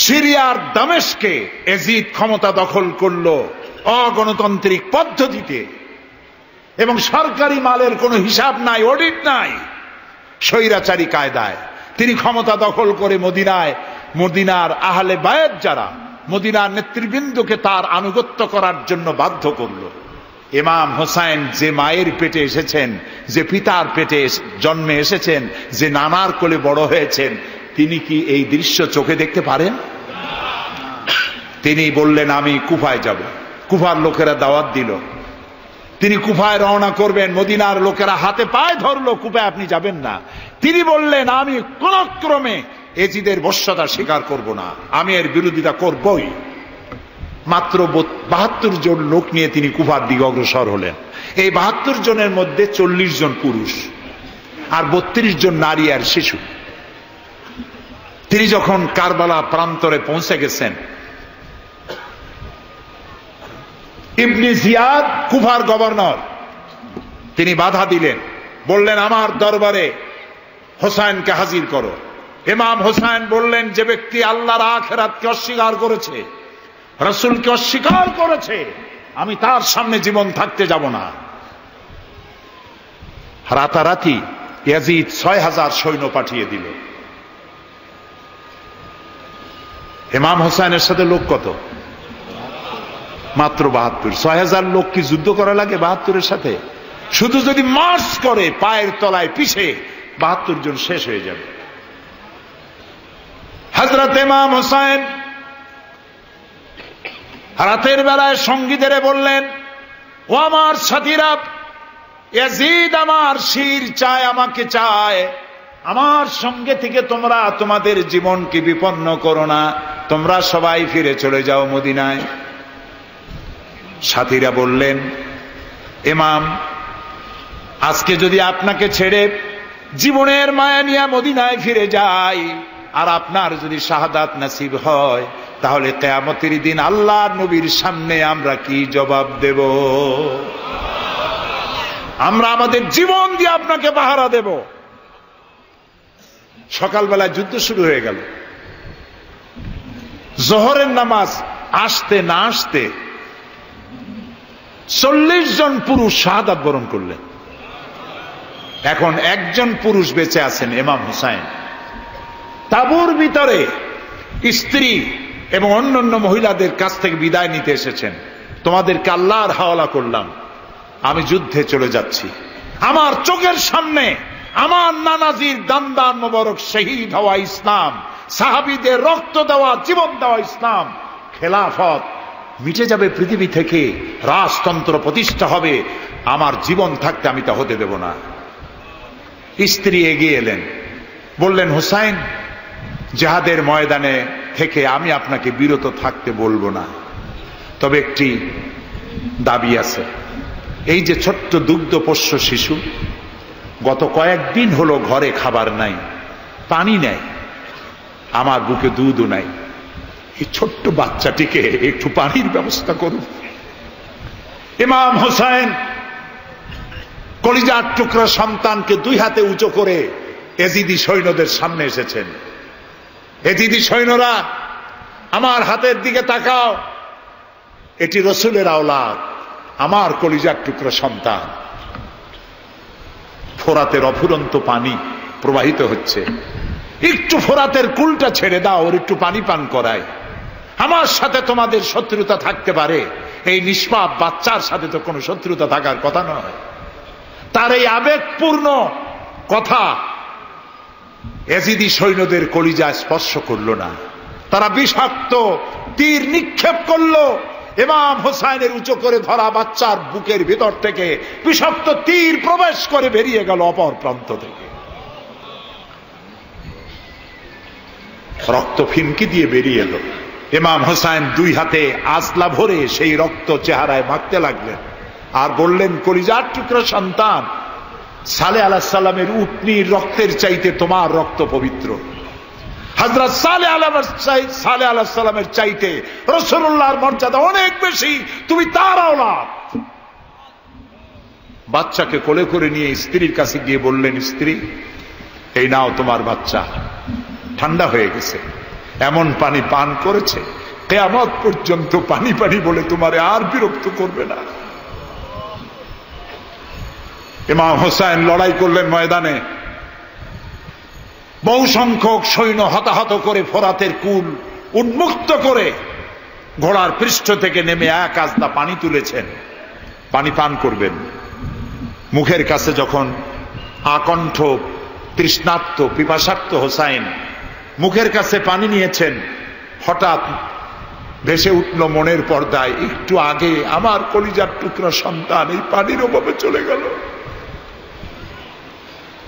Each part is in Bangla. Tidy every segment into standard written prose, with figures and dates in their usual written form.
সিরিয়ার দামেস্কে এজিদ ক্ষমতা দখল করলো অগণতান্ত্রিক পদ্ধতিতে, এবং সরকারি মালের কোনো হিসাব নাই, অডিট নাই, স্বৈরাচারী কায়দায় তিনি ক্ষমতা দখল করে মদিনার আহলে বায়াত যারা মদিনার নেতৃবৃন্দকে তার আনুগত্য করার জন্য বাধ্য করলো। ইমাম হোসাইন যে মায়ের পেটে এসেছেন, যে পিতার পেটে জন্মে এসেছেন, যে নানার কোলে বড় হয়েছেন, তিনি কি এই দৃশ্য চোখে দেখতে পারেন? তিনি বললেন আমি কুফায় যাব। কুফার লোকেরা দাওয়াত দিল, তিনি কুফায় রওনা করবেন। মদিনার লোকেরা হাতে পায়ে ধরলো, কুফায় আপনি যাবেন না। তিনি বললেন আমি কোন ক্রমে এজিদের বশ্যতা স্বীকার করব না, আমি এর বিরোধিতা করবই। মাত্র 72 জন লোক নিয়ে তিনি কুফার দিকে অগ্রসর হলেন। এই 72 জনের মধ্যে 40 জন পুরুষ আর 32 জন নারী আর শিশু। তিনি যখন কারবালা প্রান্তরে পৌঁছে গেছেন, ইবনে জিয়াদ কুফার গভর্নর, তিনি বাধা দিলেন, বললেন আমার দরবারে হোসাইনকে হাজির করো। ইমাম হোসাইন বললেন যে ব্যক্তি আল্লাহর আখিরাতকে অস্বীকার করেছে, রাসূলকে অস্বীকার করেছে, আমি তার সামনে জীবন থাকতে যাব না। রাতারাতি ইয়াজিদ 6000 সৈন্য পাঠিয়ে দিল। ইমাম হোসাইনের সাথে লোক কত? মাত্র 72। 6000 লোক কি যুদ্ধ করা লাগে 72-এর সাথে? শুধু যদি মার্চ করে পায়ের তলায় পিছে 72 জন শেষ হয়ে যাবে। হযরত ইমাম হোসাইন রাতের বেলায় সঙ্গীদের বললেন, ও আমার সাথীরা, ইয়াজিদ আমার শির চায়, আমাকে চায়, আমার সঙ্গে থেকে তোমরা তোমাদের জীবনকে বিপন্ন করো না, তোমরা সবাই ফিরে চলে যাও মদিনায়। সাথীরা বললেন, ইমাম আজকে যদি আপনাকে ছেড়ে জীবনের মায়া নিয়ে মদিনায় ফিরে যাই, আর আপনার যদি শাহাদাত নসিব হয়, তাহলে কিয়ামতের দিন আল্লাহর নবীর সামনে আমরা কি জবাব দেব? আমরা আমাদের জীবন দিয়ে আপনাকে পাহারা দেব। সকালবেলা যুদ্ধ শুরু হয়ে গেল। জোহরের নামাজ আসতে না আসতে 40 জন পুরুষ শাহাদাত বরণ করলেন। এখন একজন পুরুষ বেঁচে আছেন, ইমাম হুসাইন। তাঁবুর ভিতরে স্ত্রী এবং অন্যান্য মহিলাদের কাছ থেকে বিদায় নিতে এসেছেন। তোমাদেরকে আল্লাহর হাওয়ালা করলাম, আমি যুদ্ধে চলে যাচ্ছি। আমার চোখের সামনে আমার নানাজির দান মোবারক শহীদ হওয়া ইসলাম, সাহাবীদের রক্ত দেওয়া, জীবন দেওয়া ইসলাম, খেলাফত মিটে যাবে পৃথিবী থেকে, রাজতন্ত্র প্রতিষ্ঠা হবে। আমার জীবন থাকতে আমি তা হতে দেব না। স্ত্রী এগিয়ে এলেন, বললেন, হুসাইন, জিহাদের ময়দানে থেকে আমি আপনাকে বিরত থাকতে বলবো না, তবে একটি দাবি আছে। এই যে ছোট্ট দুগ্ধপোষ্য শিশু, গত কয়েকদিন হলো ঘরে খাবার নাই, পানি নাই, আমার বুকে দুধও নাই, এই ছোট্ট বাচ্চাটিকে একটু পানির ব্যবস্থা করুন। ইমাম হোসাইন কলিজার টুকরা সন্তানকে 2 হাতে উঁচু করে এজিদি সৈন্যদের সামনে এসেছেন। এজিদি সৈন্যরা, আমার হাতের দিকে তাকাও, এটি রসুলের আওলাদ, আমার কলিজার টুকরা সন্তান। ফোরাতের অফুরন্ত পানি প্রবাহিত হচ্ছে, একটু ফোরাতের কুলটা ছেড়ে দাও, ওর একটু পানি পান করায়। আমার সাথে তোমাদের শত্রুতা থাকতে পারে, এই নিষ্পাপ বাচ্চার সাথে তো কোনো শত্রুতা থাকার কথা নয়। তার এই আবেগপূর্ণ কথা এজিদি সৈন্যদের কলিজা স্পর্শ করল না। তারা বিষাক্ত তীর নিক্ষেপ করলো। ইমাম হোসাইনের উঁচু করে ধরা বাচ্চার বুকের ভিতর থেকে বিষাক্ত তীর প্রবেশ করে বেরিয়ে গেল অপর প্রান্ত থেকে। রক্ত ফিনকি দিয়ে বেরিয়ে এলো। ইমাম হোসাইন 2 হাতে আজলা ভরে সেই রক্ত চেহারায় মাখতে লাগলেন আর বললেন, কলিজার টুকরা সন্তান, সালেহ আলাইহিস সালামের উটনির রক্তের চাইতে তোমার রক্ত পবিত্র। হযরত সালেহ আলাইহিস সালামের চাইতে রাসূলুল্লাহর মর্যাদা অনেক বেশি, তুমি তার আওলাদ। বাচ্চাকে কোলে করে নিয়ে স্ত্রীর কাছে গিয়ে বললেন, স্ত্রী, এই নাও তোমার বাচ্চা, ঠান্ডা হয়ে গেছে। এমন পানি পান করেছে কিয়ামত পর্যন্ত পানি পানি বলে তোমারে আর বিরক্ত করবে না। ইমাম হোসেন লড়াই করলেন ময়দানে, বহু সংখ্যক সৈন্য হতাহত করে ফোরাতের কুল উন্মুক্ত করে ঘোড়ার পৃষ্ঠ থেকে নেমে এক আস্তা পানি তুলেছেন, পানি পান করবেন। মুখের কাছে যখন আকণ্ঠ তৃষ্ণার্ত পিপাসার্ত হোসাইন মুখের কাছে পানি নিয়েছেন, হঠাৎ ভেসে উঠল মনের পর্দায়, একটু আগে আমার কলিজার টুকরা সন্তান এই পানির অভাবে চলে গেল।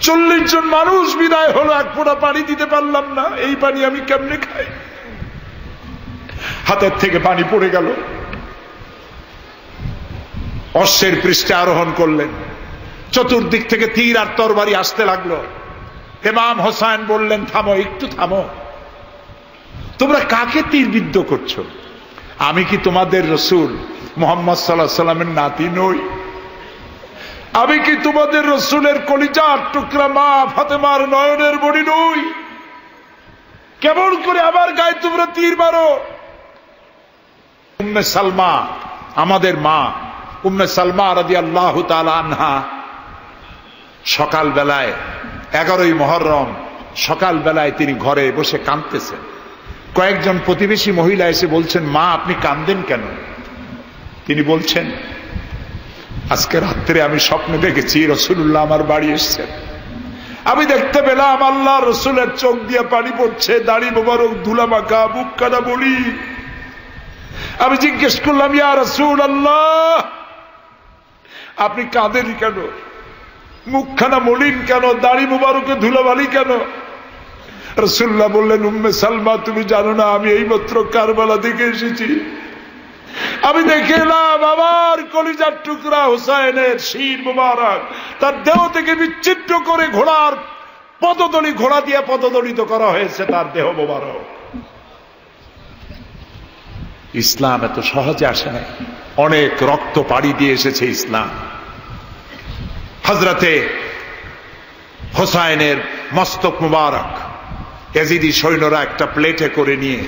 40 জন মানুষ বিদায় হলো, এক ফোঁটা পানি দিতে পারলাম না, এই পানি আমি কেমনে খাই? হাতের থেকে পানি পড়ে গেল। অশ্বের পৃষ্ঠে আরোহণ করলেন, চতুর্দিক থেকে তীর আর তরবারি আসতে লাগলো। ইমাম হোসেন বললেন, থামো, একটু থামো, তোমরা কাকে তীরবিদ্ধ করছো? আমি কি তোমাদের রসুল মুহাম্মদ সাল্লাল্লাহু আলাইহি সাল্লামের নাতি নই? আমি কি তোমাদের রসুলের কলিজার টুকরা মা ফাতেমার নয়নের মণি নই? কেমন করে আমার গায়ে তোমরা তীর মারো? উম্মে সালমা, আমাদের মা উম্মে সালমা রাদিয়াল্লাহু তাআলা আনহা, সকাল বেলায় 11ই মুহররম সকাল বেলায় তিনি ঘরে বসে কাঁদতেছেন। কয়েকজন প্রতিবেশী মহিলা এসে বলছেন, মা আপনি কাঁদেন কেন? তিনি বলছেন, আজকে রাত্রে আমি স্বপ্নে দেখেছি রাসূলুল্লাহ আমার বাড়ি এসেছেন। আমি দেখতে পেলাম আল্লাহ রসুলের চোখ দিয়ে পানি পড়ছে, দাড়ি মোবারক ধুলা মাখা, বুক কাটা বলি। আমি জিজ্ঞেস করলাম, ইয়া রাসূলুল্লাহ আপনি কাঁদেন কেন? মুখখানা মলিন কেন? দাড়ি মোবারকে ধুলাবালি কেন? রাসূলুল্লাহ বললেন, উম্মে সালমা তুমি জানো না আমি এইমাত্র কারবালা থেকে এসেছি। আমি দেখে এলাম আমার কলিজার টুকরা হুসাইনের শির মোবারক তার দেহ থেকে বিচ্ছিন্ন করে ঘোড়ার পদতলি, ঘোড়া দিয়ে পদদলিত করা হয়েছে তার দেহ মোবারক। ইসলাম এত সহজে আসে না, অনেক রক্ত পাড়ি দিয়ে এসেছে ইসলাম। হযরতে হোসাইনের মস্তক মুবারক ইয়াজিদি সৈন্যরা একটা প্লেটে করে নিয়ে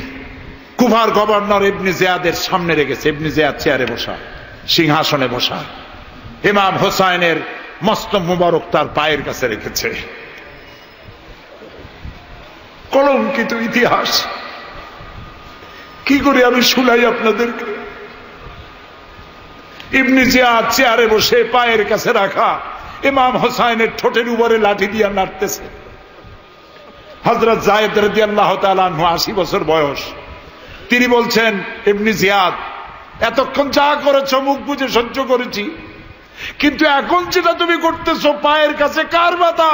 কুফার গভর্নর ইবনে জিয়াদের সামনে রেখেছে। ইবনে জিয়াদ চেয়ারে বসা, সিংহাসনে বসা, ইমাম হোসাইনের মস্তক মুবারক তার পায়ের কাছে রেখেছে। কলঙ্কিত ইতিহাস, কি করে আমি শুনাই আপনাদেরকে? ইবনে জিয়াদ চেয়ারে বসে পায়ের কাছে রাখা ইমাম হোসাইনের ঠোঁটের উপরে লাঠি দিয়ে নাড়তেছে। হযরত যায়েদ রাদিয়াল্লাহু তাআলা আনহু 80 বছর বয়স, তিনি বলছেন, ইবনে জিয়াদ এতক্ষণ যা করেছ মুখ বুজে সহ্য করেছি, কিন্তু এখন যেটা তুমি করতেছো পায়ের কাছে কার ব্যথা?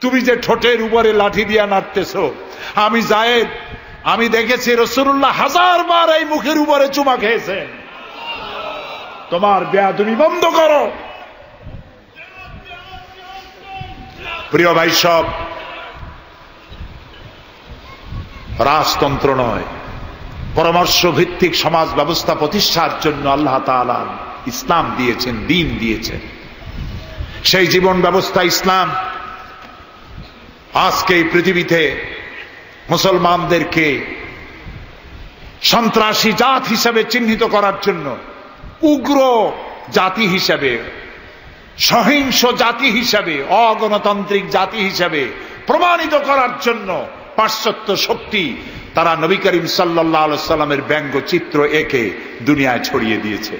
তুমি যে ঠোঁটের উপরে লাঠি দিয়া নাড়তেছ, আমি যায়েদ আমি দেখেছি রাসূলুল্লাহ 1000 বার এই মুখের উপরে চুমা খেয়েছেন। তোমার বেয়াদবি বন্ধ করো। প্রিয় ভাই সব, রাজতন্ত্র নয়, পরামর্শ ভিত্তিক সমাজ ব্যবস্থা প্রতিষ্ঠার জন্য আল্লাহ তাআলা ইসলাম দিয়েছেন, দ্বীন দিয়েছেন। সেই জীবন ব্যবস্থা ইসলাম আজকে এই পৃথিবীতে মুসলমানদেরকে সন্ত্রাসী জাত হিসাবে চিহ্নিত করার জন্য, উগ্র জাতি হিসাবে, সহিংস জাতি হিসাবে, অগণতান্ত্রিক জাতি হিসাবে প্রমাণিত করার জন্য পাশ্চাত্য শক্তি তারা নবী করিম সাল্লাল্লাহু আলাইহি সাল্লামের ব্যঙ্গ চিত্র এঁকে দুনিয়ায় ছড়িয়ে দিয়েছে।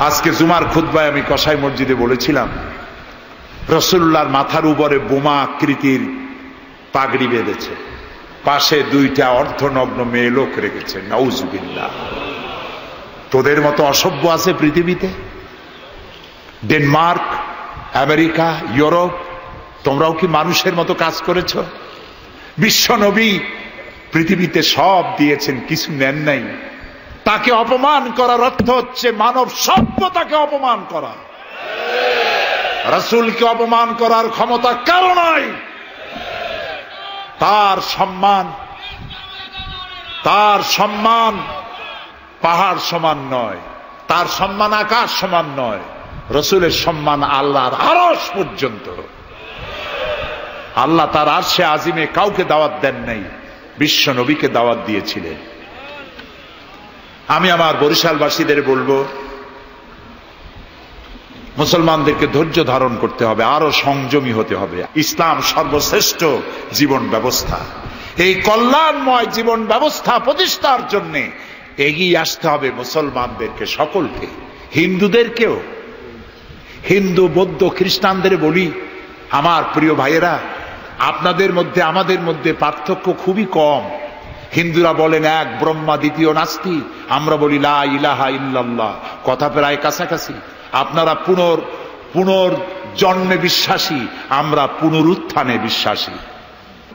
আজকে জুমার খুতবায় আমি কসাই মসজিদে বলেছিলাম, রাসূলুল্লাহর মাথার উপরে বোমা আকৃতির পাগড়ি বেঁধেছে, পাশে 2টা অর্ধনগ্ন মেয়ে লোক রেখেছে। নাউজুবিল্লাহ। তোদের মতো অসভ্য আছে পৃথিবীতে? ডেনমার্ক, আমেরিকা, ইউরোপ, তোমরাও কি মানুষের মতো কাজ করেছ? বিশ্ব নবী পৃথিবীতে সব দিয়েছেন, কিছু নেন নাই। তাকে অপমান করার অর্থ হচ্ছে মানব সভ্যতাকে অপমান করা। রাসূলকে অপমান করার ক্ষমতা কারো নাই। তার সম্মান পাহাড় সমান নয়, তার সম্মান আকাশ সমান নয়, রাসূলের সম্মান আল্লাহর আরশ পর্যন্ত। আল্লাহ তার আরশে আজিমে কাউকে দাওয়াত দেন নাই, বিশ্ব নবীকে দাওয়াত দিয়েছিলেন। আমি আমার বরিশালবাসীদের বলবো, মুসলমানদেরকে ধৈর্য ধারণ করতে হবে, আরো সংযমী হতে হবে। ইসলাম সর্বশ্রেষ্ঠ জীবন ব্যবস্থা। এই কল্যাণময় জীবন ব্যবস্থা প্রতিষ্ঠার জন্য এগিয়ে আসতে হবে মুসলমানদেরকে, সকলকে, হিন্দুদেরকেও। হিন্দু, বৌদ্ধ, খ্রিস্টানদের বলি, আমার প্রিয় ভাইয়েরা, আপনাদের মধ্যে আমাদের মধ্যে পার্থক্য খুবই কম। হিন্দুরা বলেন এক ব্রহ্মা, দ্বিতীয় নাস্তি, আমরা বলি লা ইলাহা ইল্লাল্লাহ, কথা প্রায় কাছাকাছি। আপনারা পুনর্জন্মে বিশ্বাসী, আমরা পুনরুত্থানে বিশ্বাসী।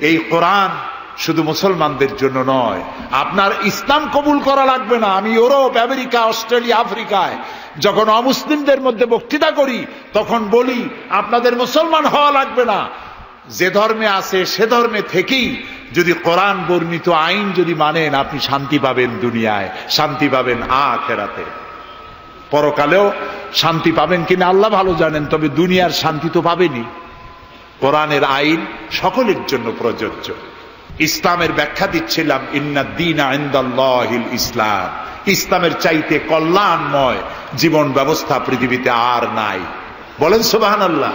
এই কোরআন শুধু মুসলমানদের জন্য নয়। আপনার ইসলাম কবুল করা লাগবে না। আমি ইউরোপ, আমেরিকা, অস্ট্রেলিয়া, আফ্রিকায় যখন অমুসলিমদের মধ্যে বক্তৃতা করি তখন বলি আপনাদের মুসলমান হওয়া লাগবে না, যে ধর্মে আছে সে ধর্মে থেকেই যদি কোরআন বর্ণিত আইন যদি মানেন, আপনি শান্তি পাবেন দুনিয়ায়, শান্তি পাবেন আখিরাতে। পরকালেও শান্তি পাবেন কিনা আল্লাহ ভালো জানেন, তবে দুনিয়ার শান্তি তো পাবেনই। কোরআনের আইন সকলের জন্য প্রযোজ্য। ইসলামের ব্যাখ্যা দিচ্ছিলাম, ইন্নাদ-দীনা ইনদাল্লাহিল ইসলাম। ইসলামের চাইতে কল্যাণময় জীবন ব্যবস্থা পৃথিবীতে আর নাই। বলেন সুবহানাল্লাহ।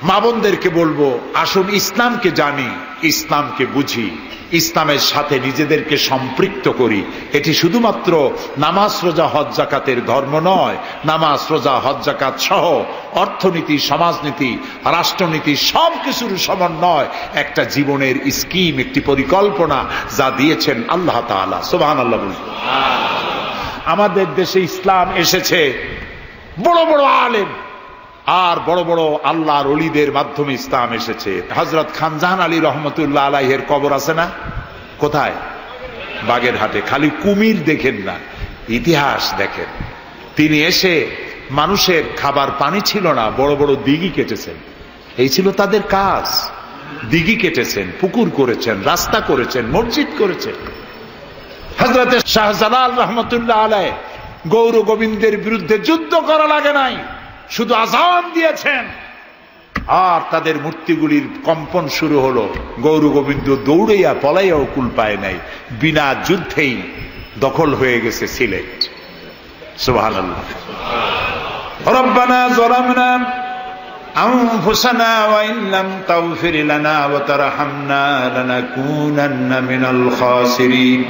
মা বোনদেরকে বলবো, আসুন ইসলামকে জানি, ইসলামকে বুঝি, ইসলামের সাথে নিজেদেরকে সম্পৃক্ত করি। এটি শুধুমাত্র নামাজ, রোজা, হজ, যাকাতের ধর্ম নয়। নামাজ, রোজা, হজ, যাকাত সহ অর্থনীতি, সমাজনীতি, রাষ্ট্রনীতি সবকিছুর সমন্বয় একটা জীবনের স্কিম, একটি পরিকল্পনা যা দিয়েছেন আল্লাহ তাআলা। সুবহানাল্লাহ বলুন। আমাদের দেশে ইসলাম এসেছে বড় বড় আলেম আর বড় বড় আল্লাহর ওলিদের মাধ্যমে ইসলাম এসেছে। হযরত খানজাহান আলী রহমতুল্লাহ আলাইহির কবর আছে না? কোথায়? বাগেরহাটে। খালি কুমির দেখেন না, ইতিহাস দেখেন। তিনি এসে, মানুষের খাবার পানি ছিল না, বড় বড় দিঘি কেটেছেন। এই ছিল তাদের কাজ। দিঘি কেটেছেন, পুকুর করেছেন, রাস্তা করেছেন, মসজিদ করেছেন। হযরত শাহজালাল রহমতুল্লাহ আলাইহি গৌর গোবিন্দের বিরুদ্ধে যুদ্ধ করা লাগে নাই, শুধু আযান দিয়েছেন আর তাদের মূর্তিগুলির কম্পন শুরু হলো। গৌর গোবিন্দ দৌড়াইয়া পলাইয়াও কুল পায় নাই, বিনা যুদ্ধেই দখল হয়ে গেছে সিলেট। সুবহানাল্লাহ। রব্বানা যালামনা আনফুসানা ওয়া ইন লাম তাগফির লানা ওয়া তারহামনা লানাকুনান্না মিনাল খাসিরিন।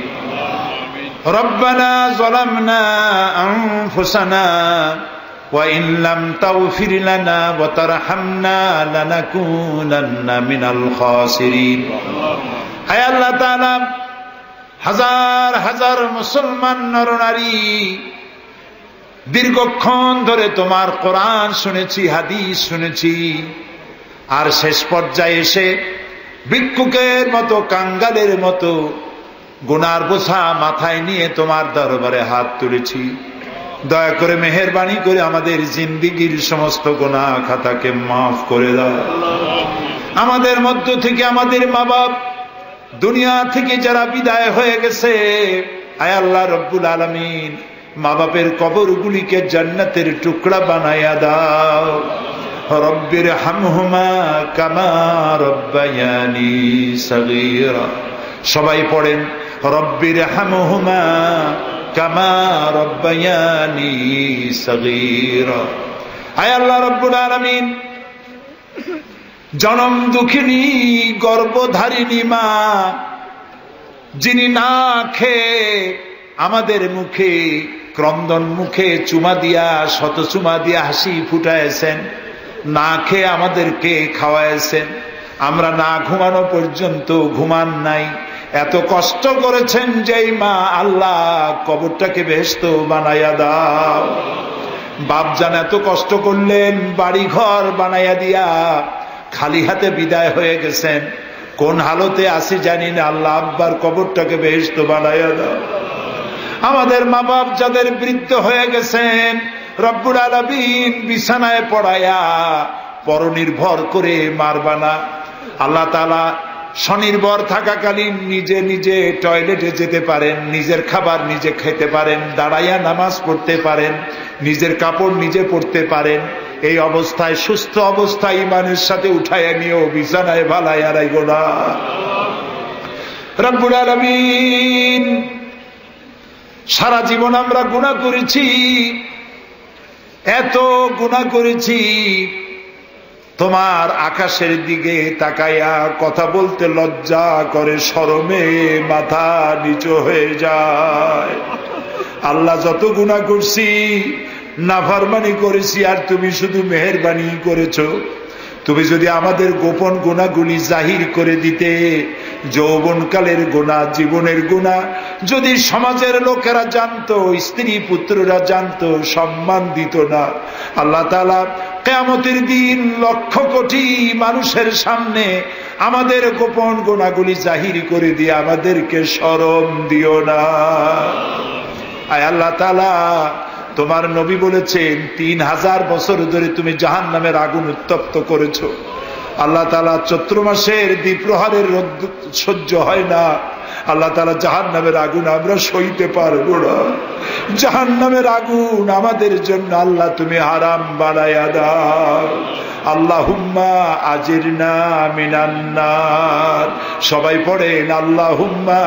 রব্বানা যালামনা আনফুসানা وَإِن لَّمْ تَغْفِرْ لَنَا وَتَرْحَمْنَا لَنَكُونَنَّ مِنَ الْخَاسِرِينَ। হায় আল্লাহ তাআলা, হাজার হাজার মুসলমান নরনারী দীর্ঘক্ষণ ধরে তোমার কোরআন শুনেছি, হাদিস শুনেছি, আর শেষ পর্যায়ে এসে ভিক্ষুকের মতো, কাঙ্গালের মতো গুনার বোঝা মাথায় নিয়ে তোমার দরবারে হাত তুলেছি। দয়া করে মেহেরবানি করে আমাদের জিন্দেগীর সমস্ত গুনাহ খাতাকে মাফ করে দাও। আমাদের মধ্য থেকে আমাদের মা বাপ দুনিয়া থেকে যারা বিদায় হয়ে গেছে, আয় আল্লাহ রব্বুল আলামিন, মা বাপের কবরগুলিকে জান্নাতের টুকরা বানায়া দাও। রব্বির হামহুমা কামা রব্বায়ানি সগীরা। সবাই পড়েন, রব্বির হামহুমা কামা রব্বায়ানি সগীরা। আয় আল্লাহ রব্বুল আলামিন, জনম দুঃখিনী গর্ভধারিণী মা, যিনি না খেয়ে আমাদের মুখে, ক্রন্দন মুখে চুমা দিয়া, শত চুমা দিয়া হাসি ফুটাইছেন, না খেয়ে আমাদেরকে খাওয়াইছেন, আমরা না ঘুমানো পর্যন্ত ঘুমান নাই, এত কষ্ট করেছেন যেই মা, আল্লাহ কবরটাকে বেহেশত বানাইয়া দাও। বাপজান এত কষ্ট করলেন, বাড়ি ঘর বানাইয়া দিয়া খালি হাতে বিদায় হয়ে গেছেন, কোন হালতে আসি জানি না, আল্লাহ আব্বার কবরটাকে বেহেশত বানাইয়া দাও। আমাদের মা বাপ যাদের বৃদ্ধ হয়ে গেছেন, রব্বুল আলামিন বিছানায় পড়ায়া পরনির্ভর করে মারবা না। আল্লাহ তাআলা স্বনির্ভর থাকাকালীন নিজে নিজে টয়লেটে যেতে পারেন, নিজের খাবার নিজে খেতে পারেন, দাঁড়াইয়া নামাজ পড়তে পারেন, নিজের কাপড় নিজে পরতে পারেন, এই অবস্থায়, সুস্থ অবস্থায় ইমানের সাথে উঠাইয়া নিও, বিছানায় ভালাইয়া রাখো না। রব্বুল আলামিন, সারা জীবন আমরা গুনাহ করেছি, এত গুনাহ করেছি, তোমার আকাশের দিকে তাকাইয়া কথা বলতে লজ্জা করে, শরমে মাথা নিচু হয়ে যায়। আল্লাহ, যত গুনাহ করছি, নাফরমানি করেছি, আর তুমি শুধু মেহেরবানি করেছো। তুমি যদি আমাদের গোপন গুনাহগুলি জাহির করে দিতে, যৌবনকালের গুনাহ, জীবনের গুনাহ যদি সমাজের লোকেরা জানতো, স্ত্রী পুত্ররা জানতো, সম্মান দিত না। আল্লাহ তাআলা কিয়ামতের দিন লক্ষ কোটি মানুষের সামনে আমাদের গোপন গুনাহগুলি জাহির করে দিয়ে আমাদেরকে শরম দিও না। আয় আল্লাহ তাআলা, তোমার নবী বলেছেন 3000 বছর ধরে তুমি জাহান্নামের আগুন উত্তপ্ত করেছো। আল্লাহ তাআলা চৈত্র মাসের দ্বিপ্রহরের রোদ সহ্য হয় না। আল্লাহ তাআলা জাহান্নামের আগুন আমরা সইতে পারবো না। জাহান্নামের আগুন আমাদের জন্য আল্লাহ তুমি হারাম বানায়া দাও। আল্লাহুম্মা আজিরনা মিনান নার। সবাই পড়েন আল্লাহুম্মা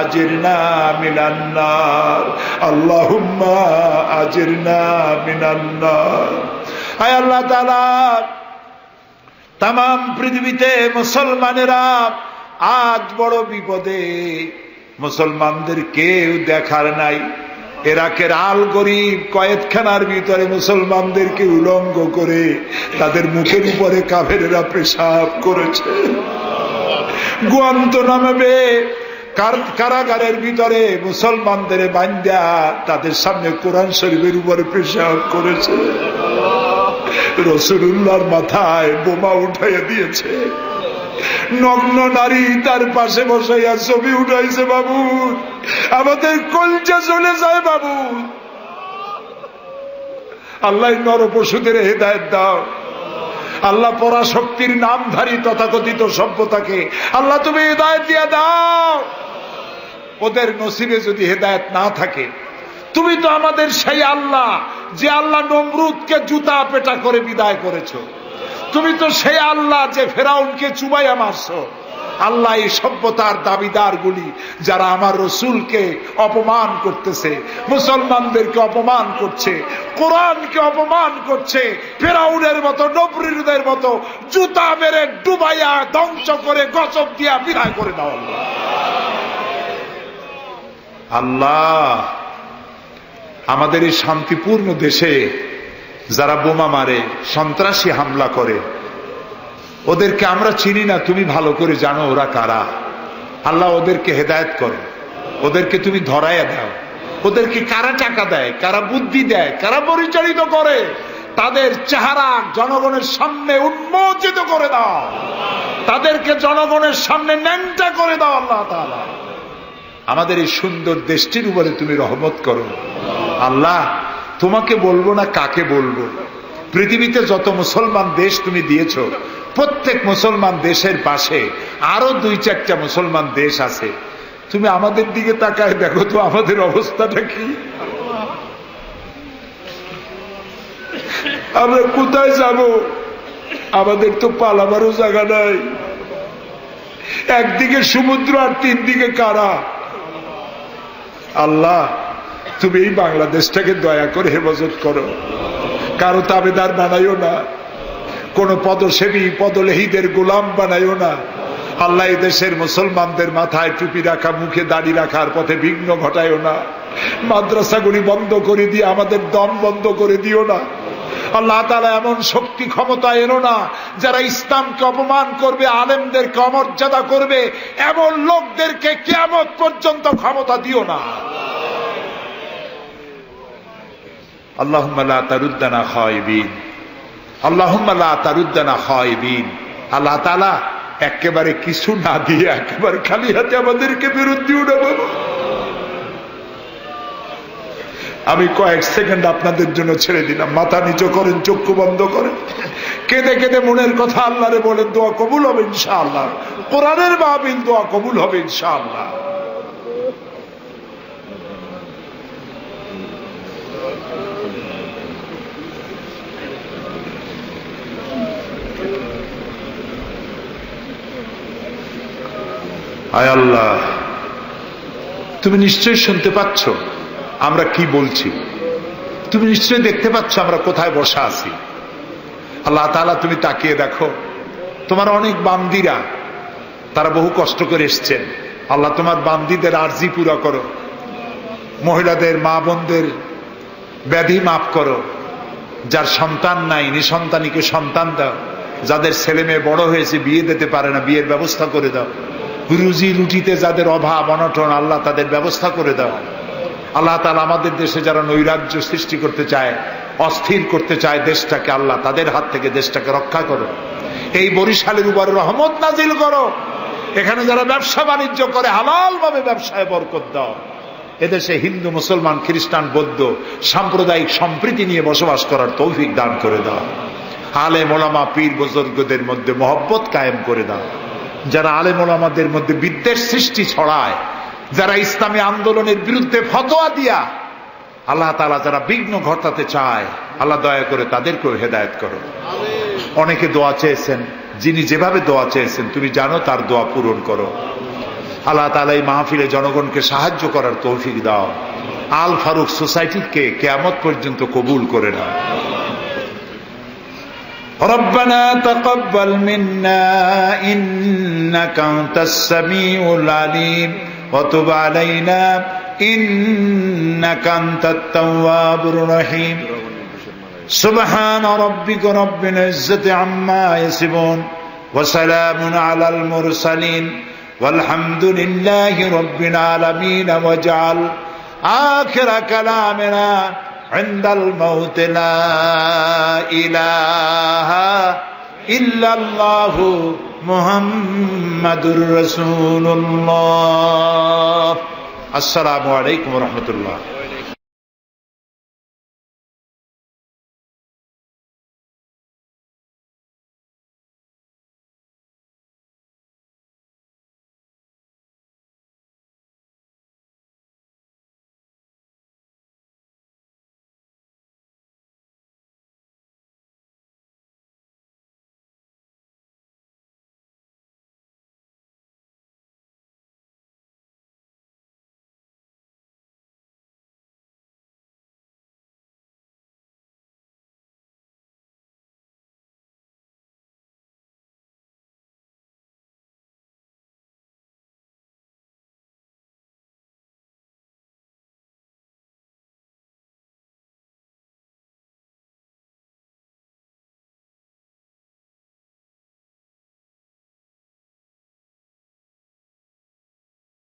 আজিরনা মিনান নার, আল্লাহুম্মা আজিরনা মিনান নার। আয় আল্লাহ তাআলা, তামাম পৃথিবীতে মুসলমানেরা আজ বড় বিপদে। মুসলমানদের কেউ দেখার নাই। ইরাকের আল গরিব কয়েদখানার ভিতরে মুসলমানদেরকে উলঙ্গ করে তাদের মুখের উপরে কাফেরেরা পেশাব করেছে। গুয়ান্তানামো কারাগারের ভিতরে মুসলমানদের বান্ধা তাদের সামনে কোরআন শরীফের উপরে পেশাব করেছে। রাসূলুল্লাহর মাথায় বোমা উঠাইয়া দিয়েছে। নগ্ন নারী তার পাশে বসাইয়া ছবি উঠাইছে। বাবু, আমাদের কলজা চলে যায় বাবু। আল্লাহ নরপশুদের হেদায়েত দাও। আল্লাহ পরাশক্তির নামধারী তথাকথিত সভ্যতাকে আল্লাহ তুমি হেদায়েত দিয়া দাও। ওদের নসিবে যদি হেদায়েত না থাকে, তুমি তো আমাদের সেই আল্লাহ যে আল্লাহ নমরুদকে জুতা পেটা করে বিদায় করেছো। তুমি তো সেই আল্লাহ যে ফেরাউনকে চুবাইয়া মারছো। আল্লাহ, এই সভ্যতার দাবিদার গুলি যারা আমার রসুলকে অপমান করতেছে, মুসলমানদেরকে অপমান করছে, কোরআনকে অপমান করছে, ফেরাউনের মতো নমরুদের মতো জুতা মেরে ডুবাইয়া ধ্বংস করে গজব দিয়া বিদায় করে দাও। আল্লাহ, আমাদের এই শান্তিপূর্ণ দেশে যারা বোমা মারে, সন্ত্রাসী হামলা করে, ওদেরকে আমরা চিনি না, তুমি ভালো করে জানো ওরা কারা। আল্লাহ, ওদেরকে হেদায়েত করো, ওদেরকে তুমি ধরাইয়া দাও। ওদেরকে কারা টাকা দেয়, কারা বুদ্ধি দেয়, কারা পরিচালিত করে, তাদের চেহারা জনগণের সামনে উন্মোচিত করে দাও। তাদেরকে জনগণের সামনে ন্যাংটা করে দাও। আল্লাহ তাআলা, আমাদের এই সুন্দর দেশটির উপরে তুমি রহমত করো। আল্লাহ, তোমাকে বলবো না কাকে বলবো। পৃথিবীতে যত মুসলমান দেশ তুমি দিয়েছো, প্রত্যেক মুসলমান দেশের পাশে আরো 2-4টা মুসলমান দেশ আছে। তুমি আমাদের দিকে তাকায় দেখো তো আমাদের অবস্থাটা কি। আমরা কোথায় যাব? আমাদের তো পালাবারও জায়গা নাই। একদিকে সমুদ্র আর 3 দিকে কারা। আল্লাহ, তুমি এই বাংলাদেশটাকে দয়া করে হেফাজত করো। কারো তাবেদার বানাইও না, কোন পদসেবী পদলেহীদের গোলাম বানাইও না। আল্লাহ, এই দেশের মুসলমানদের মাথায় টুপি রাখা, মুখে দাড়ি রাখার পথে বিঘ্ন ঘটাইও না। মাদ্রাসাগুলি বন্ধ করে দিয়ে আমাদের দম বন্ধ করে দিও না। আল্লাহ তাআলা, এমন শক্তি ক্ষমতা এনো না যারা ইসলামকে অপমান করবে, আলেমদেরকে অমর্যাদা করবে, এমন লোকদেরকে কিয়ামত পর্যন্ত ক্ষমতা দিও না। আল্লাহুম্মা লা তারুদ্দানা খায়বিন, আল্লাহুম্মা লা তারুদ্দানা খায়বিন। আল্লাহ তাআলা, একেবারে কিছু না দিয়ে একেবারে খালি হাতে আমাদেরকে ফেরত দিও না বাবা। আমি কয়েক সেকেন্ড আপনাদের জন্য ছেড়ে দিলাম। মাথা নিচু করেন, চক্ষু বন্ধ করেন, কেঁদে কেঁদে মনের কথা আল্লাহরে বলেন, দোয়া কবুল হবে ইনশাআল্লাহ। কোরআনের মাহফিল, দোয়া কবুল হবে ইনশাআল্লাহ। আয় আল্লাহ, তুমি নিশ্চয়ই শুনতে পাচ্ছ আমরা কি বলছি, তুমি নিশ্চয়ই দেখতে পাচ্ছ আমরা কোথায় বসা আছি। আল্লাহ তাআলা তুমি তাকিয়ে দেখো, তোমার অনেক বান্দিরা তারা বহু কষ্ট করে এসছেন। আল্লাহ তোমার বান্দিদের আরজি পুরা করো, মহিলাদের মা বোনদের ব্যাধি মাফ করো, যার সন্তান নাই নিঃসন্তানীকে সন্তান দাও, যাদের ছেলে মেয়ে বড় হয়েছে বিয়ে দিতে পারে না বিয়ের ব্যবস্থা করে দাও, রুজি রুটিতে যাদের অভাব অনটন আল্লাহ তাদের ব্যবস্থা করে দাও। আল্লাহ তাআলা আমাদের দেশে যারা নৈরাজ্য সৃষ্টি করতে চায়, অস্থির করতে চায় দেশটাকে, আল্লাহ তাদের হাত থেকে দেশটাকে রক্ষা করো। এই বরিশালের উপর রহমত নাজিল করো, এখানে যারা ব্যবসা বাণিজ্য করে হালাল ভাবে ব্যবসায় বরকত দাও। এদেশে হিন্দু মুসলমান খ্রিস্টান বৌদ্ধ সাম্প্রদায়িক সম্প্রীতি নিয়ে বসবাস করার তৌফিক দান করে দাও। আলেম ওলামা পীর বুজুর্গদের মধ্যে মহব্বত কায়েম করে দাও। যারা আলেম ওলামাদের মধ্যে বিদ্বেষ সৃষ্টি ছড়ায়, যারা ইসলামী আন্দোলনের বিরুদ্ধে ফতোয়া দিয়া আল্লাহ তাআলা যারা বিঘ্ন ঘটাতে চায়, আল্লাহ দয়া করে তাদেরকেও হেদায়েত করো। অনেকে দোয়া চেয়েছেন, যিনি যেভাবে দোয়া চেয়েছেন তুমি জানো, তার দোয়া পূরণ করো। আল্লাহ তাআলা এই মাহফিলে জনগণকে সাহায্য করার তৌফিক দাও। আল ফারুক সোসাইটিকে কিয়ামত পর্যন্ত কবুল করে নাও। ربنا تقبل منا إنك أنت السميع العليم وتب علينا إنك أنت التواب الرحيم سبحان ربك رب العزة عما يصفون وسلام على المرسلين والحمد لله رب العالمين واجعل آخر كلامنا عند الموت لا إله إلا الله محمد رسول الله. السلام عليكم ورحمة الله.